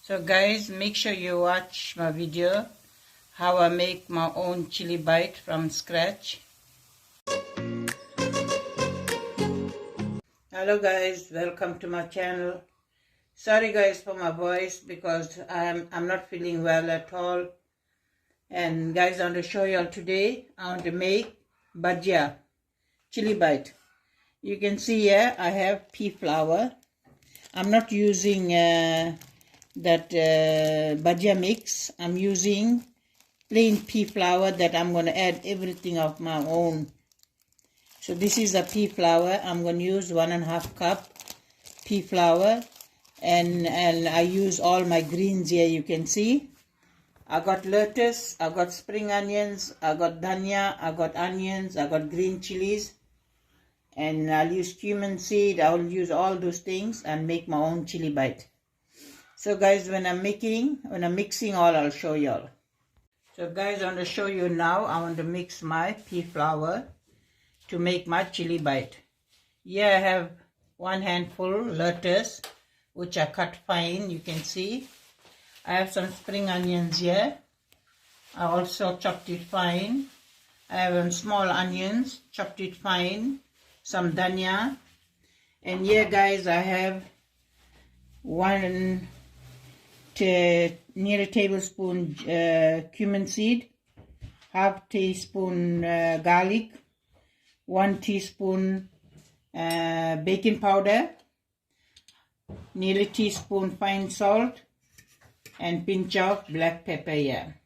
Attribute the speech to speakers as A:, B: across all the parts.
A: So guys, make sure you watch my video how I make my own chili bite from scratch. Hello guys, welcome to my channel. Sorry guys for my voice because I'm not feeling well at all. And guys, I want to show you all today. I want to make bhajia chili bite. You can see here I have pea flour. I'm not using that bhajia mix. I'm using plain pea flour that I'm going to add everything of my own. So this is a pea flour. I'm going to use 1.5 cup pea flour, and I use all my greens here. You can see I got lettuce, I got spring onions, I got dhania, I got onions, I got green chilies, and I'll use cumin seed. I will use all those things and make my own chili bite. So guys, when I'm mixing all, I'll show you all. So guys, I want to show you now. I want to mix my pea flour to make my chili bite. Here I have 1 handful lettuce, which I cut fine. You can see I have some spring onions here. I also chopped it fine. I have small onions, chopped it fine. Some dhania. And here guys, I have near a tablespoon cumin seed, half teaspoon garlic, 1 teaspoon baking powder, nearly a teaspoon fine salt, and pinch of black pepper here.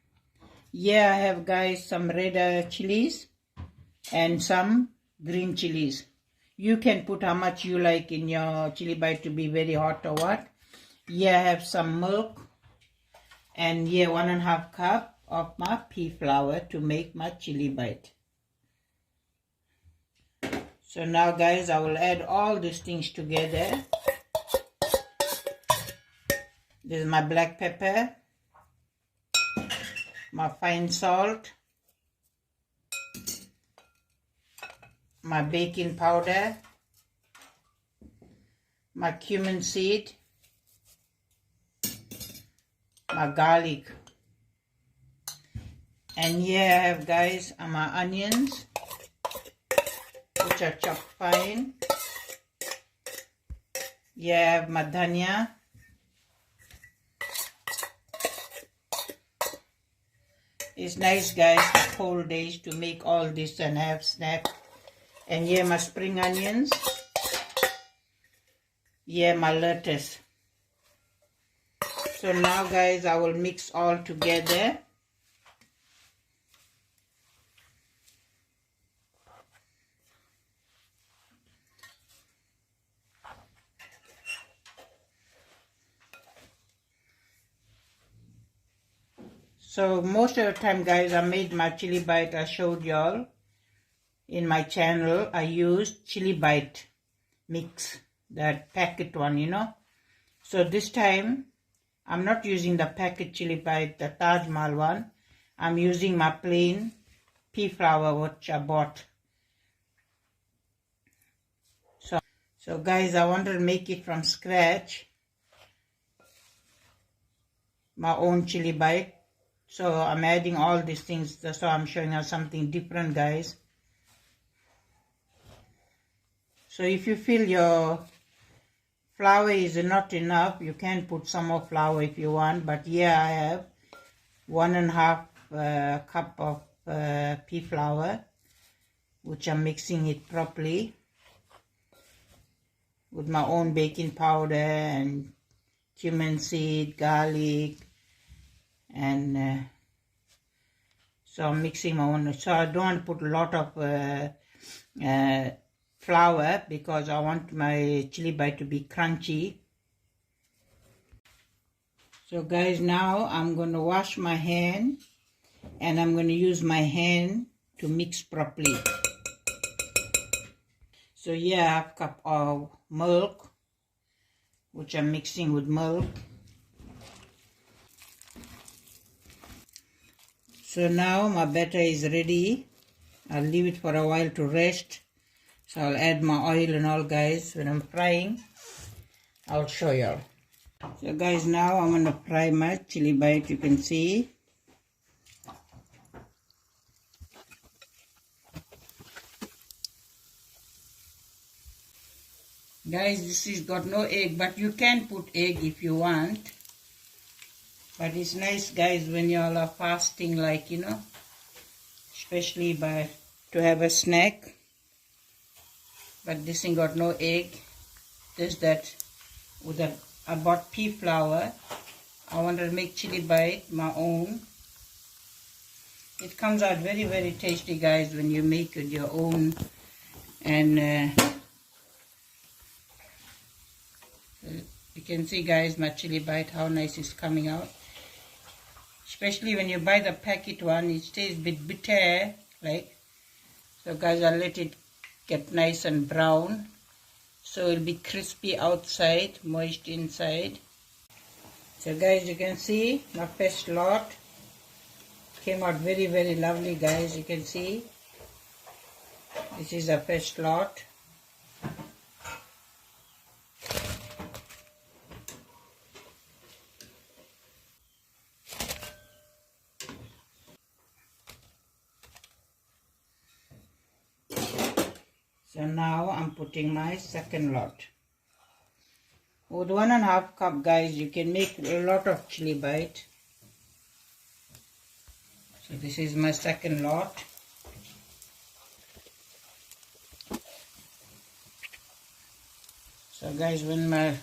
A: Here I have guys some red chilies and some green chilies. You can put how much you like in your chili bite to be very hot or what. Here I have some milk, and here 1.5 cup of my pea flour to make my chili bite. So now guys, I will add all these things together. This is my black pepper, my fine salt, my baking powder, my cumin seed, my garlic, and here I have guys my onions, which are chopped fine. Here I have my dhania. It's nice guys for cold days to make all this and have snack. And here my spring onions. Here my lettuce. So now guys, I will mix all together. So most of the time guys, I made my chili bite, I showed y'all in my channel. I used chili bite mix, that packet one, you know. So this time I'm not using the packet chili bite, the Taj Mahal one. I'm using my plain pea flour which I bought. So guys, I wanted to make it from scratch, my own chili bite. So I'm adding all these things, so I'm showing you something different guys. So if you feel your flour is not enough, you can put some more flour if you want. But here I have 1.5 cup of pea flour, which I'm mixing it properly with my own baking powder and cumin seed, garlic, and so I'm mixing my own. So I don't want to put a lot of flour because I want my chili bite to be crunchy. So guys, now I'm going to wash my hand, and I'm going to use my hand to mix properly. So here I have a cup of milk, which I'm mixing with milk. So now my batter is ready. I'll leave it for a while to rest. So I'll add my oil and all guys. When I'm frying, I'll show you all. So guys, now I'm going to fry my chili bite. You can see. Guys, this has got no egg, but you can put egg if you want. But it's nice, guys, when you all are fasting, like, you know, especially to have a snack. But this thing got no egg. Just that I bought pea flour. I wanted to make chili bite my own. It comes out very, very tasty, guys, when you make it your own. And you can see, guys, my chili bite, how nice it's coming out. Especially when you buy the packet one, it stays a bit bitter, like. So guys, I'll let it get nice and brown. So it'll be crispy outside, moist inside. So guys, you can see my first lot came out very, very lovely, guys. You can see. This is the first lot. So now I'm putting my second lot. With 1.5 cup, guys, you can make a lot of chili bite. So this is my second lot. So guys, when my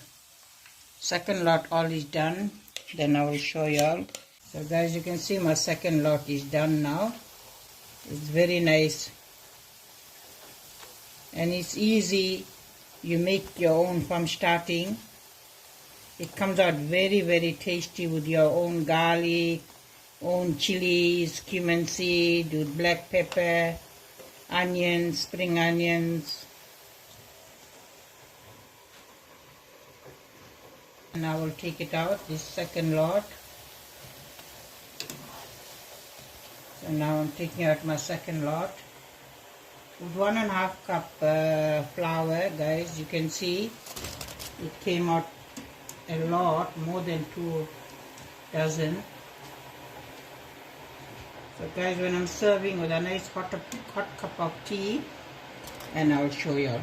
A: second lot all is done, then I will show you all. So guys, you can see my second lot is done now. It's very nice. And it's easy. You make your own from starting. It comes out very, very tasty with your own garlic, own chilies, cumin seed, with black pepper, onions, spring onions. And I will take it out, this second lot. So now I'm taking out my second lot. With 1.5 cup flour, guys, you can see it came out a lot, more than 2 dozen. So guys, when I'm serving with a nice hot cup of tea, and I'll show you all.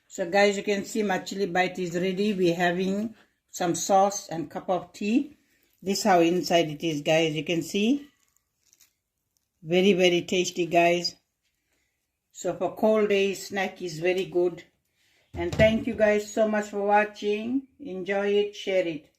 A: So guys, you can see my chili bite is ready. We're having some sauce and cup of tea. This is how inside it is, guys. You can see. Very, very tasty, guys. So for cold days, snack is very good. And thank you guys so much for watching. Enjoy it, share it.